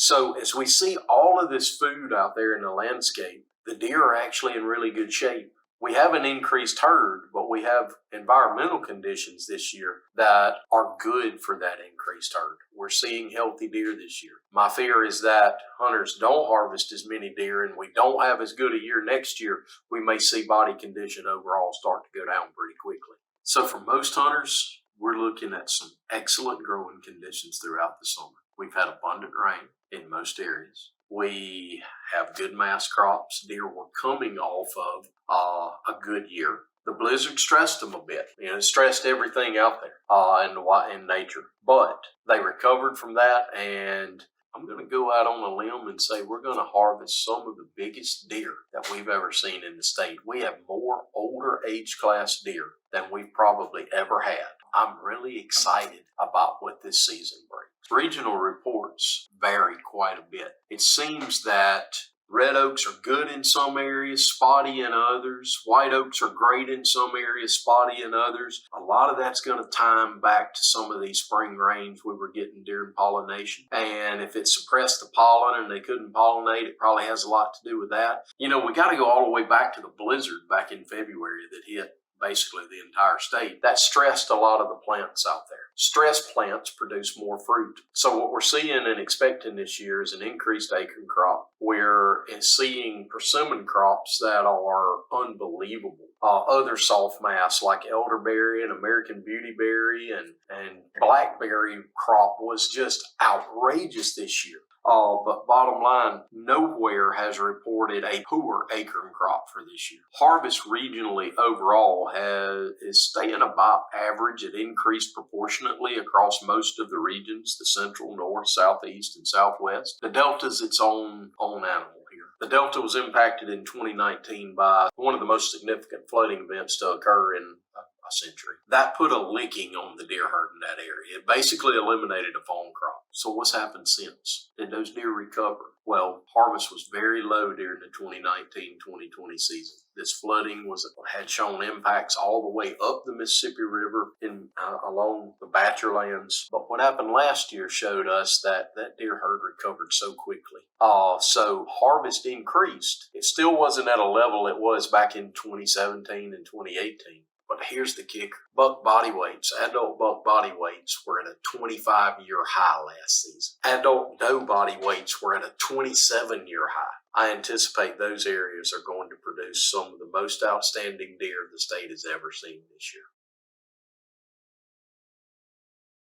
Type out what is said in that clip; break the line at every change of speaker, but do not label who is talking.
So as we see all of this food out there in the landscape, the deer are actually in really good shape. We have an increased herd, but we have environmental conditions this year that are good for that increased herd. We're seeing healthy deer this year. My fear is that hunters don't harvest as many deer and we don't have as good a year next year. We may see body condition overall start to go down pretty quickly. So for most hunters, we're looking at some excellent growing conditions throughout the summer. We've had abundant rain in most areas. We have good mass crops. Deer were coming off of a good year. The blizzard stressed them a bit. It stressed everything out there in nature. But they recovered from that, and I'm going to go out on a limb and say we're going to harvest some of the biggest deer that we've ever seen in the state. We have more older age class deer than we've probably ever had. I'm really excited about what this season brings. Regional reports vary quite a bit. It seems that red oaks are good in some areas, spotty in others. White oaks are great in some areas, spotty in others. A lot of that's going to time back to some of these spring rains we were getting during pollination. And if it suppressed the pollen and they couldn't pollinate, it probably has a lot to do with that. We got to go all the way back to the blizzard back in February that hit basically the entire state. That stressed a lot of the plants out there. Stressed plants produce more fruit. So what we're seeing and expecting this year is an increased acorn crop. We're seeing persimmon crops that are unbelievable. Other soft mass like elderberry and American beautyberry and blackberry crop was just outrageous this year. But bottom line, nowhere has reported a poor acorn crop for this year. Harvest regionally overall is staying about average. It increased proportionately across most of the regions, the central, north, southeast, and southwest. The Delta is its own animal here. The Delta was impacted in 2019 by one of the most significant flooding events to occur in a century. That put a licking on the deer herd in that area. It basically eliminated a fawn crop. So what's happened since? Did those deer recover? Well, harvest was very low during the 2019-2020 season. This flooding had shown impacts all the way up the Mississippi River along the Bachelor lands. But what happened last year showed us that deer herd recovered so quickly. So harvest increased. It still wasn't at a level it was back in 2017 and 2018. But here's the kicker. Buck body weights, adult buck body weights were at a 25-year high last season. Adult doe body weights were at a 27-year high. I anticipate those areas are going to produce some of the most outstanding deer the state has ever seen this year.